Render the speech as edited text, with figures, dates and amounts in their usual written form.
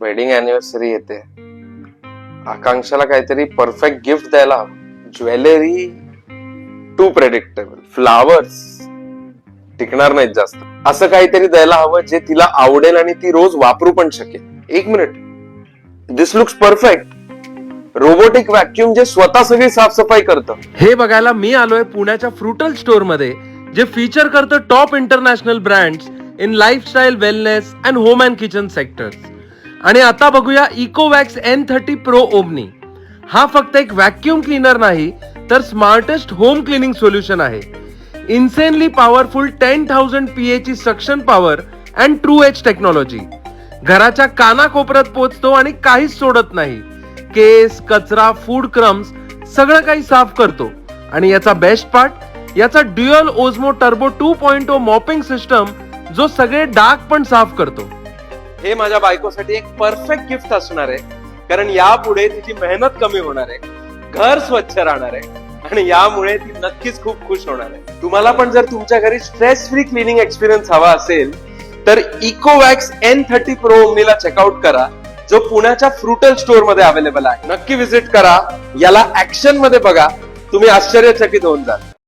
Wedding anniversary येते. आकांक्षाला काहीतरी perfect gift द्यायला हवं. ज्वेलरी टू प्रेडिक्टेबल, फ्लावर्स टिकणार नाहीत जास्त. असं काहीतरी द्यायला हवं जे तिला आवडेल आणि ती रोज वापरू पण शकेल. एक मिनिट, दिस लुक्स परफेक्ट. रोबोटिक व्हॅक्यूम जे स्वतः सगळी साफसफाई करतं. हे बघायला मी आलोय पुण्याच्या फ्रुटल स्टोअर मध्ये, जे फीचर करतं top international brands in lifestyle, wellness and home and kitchen sectors. आणि आता बघूया इकोवॅक्स N30 Pro ओमनी. हा फक्त एक व्हॅक्यूम क्लीनर नाही, तर स्मार्टेस्ट होम क्लिनिंग सोल्युशन आहे. इन्सेनली पॉवरफुल 10,000 PA ची suction power and true edge technology. घराच्या कानाकोपऱ्यात पोहोचतो आणि काहीच सोडत नाही. केस, कचरा, फूड क्रम्स सगळं काही साफ करतो. आणि याचा बेस्ट पार्ट, याचा ड्युअल ओझमो टर्बो 2.0 मॉपिंग सिस्टम, जो सगळे डाग पण साफ करतो. हे माझ्या बायकोसाठी एक परफेक्ट गिफ्ट असणार आहे, कारण यापुढे तिची मेहनत कमी होणार आहे, घर स्वच्छ राहणार आहे आणि यामुळे ती नक्कीच खूप खुश होणार आहे. तुम्हाला पण जर तुमच्या घरी स्ट्रेस फ्री क्लिनिंग एक्सपिरियन्स हवा असेल तर इकोवॅक्स N30 Pro ओमनीला चेकआउट करा, जो पुण्याच्या फ्रुटल स्टोअर मध्ये अवेलेबल आहे. नक्की व्हिजिट करा, याला ऍक्शन मध्ये बघा, तुम्ही आश्चर्यचकित होऊन जाल.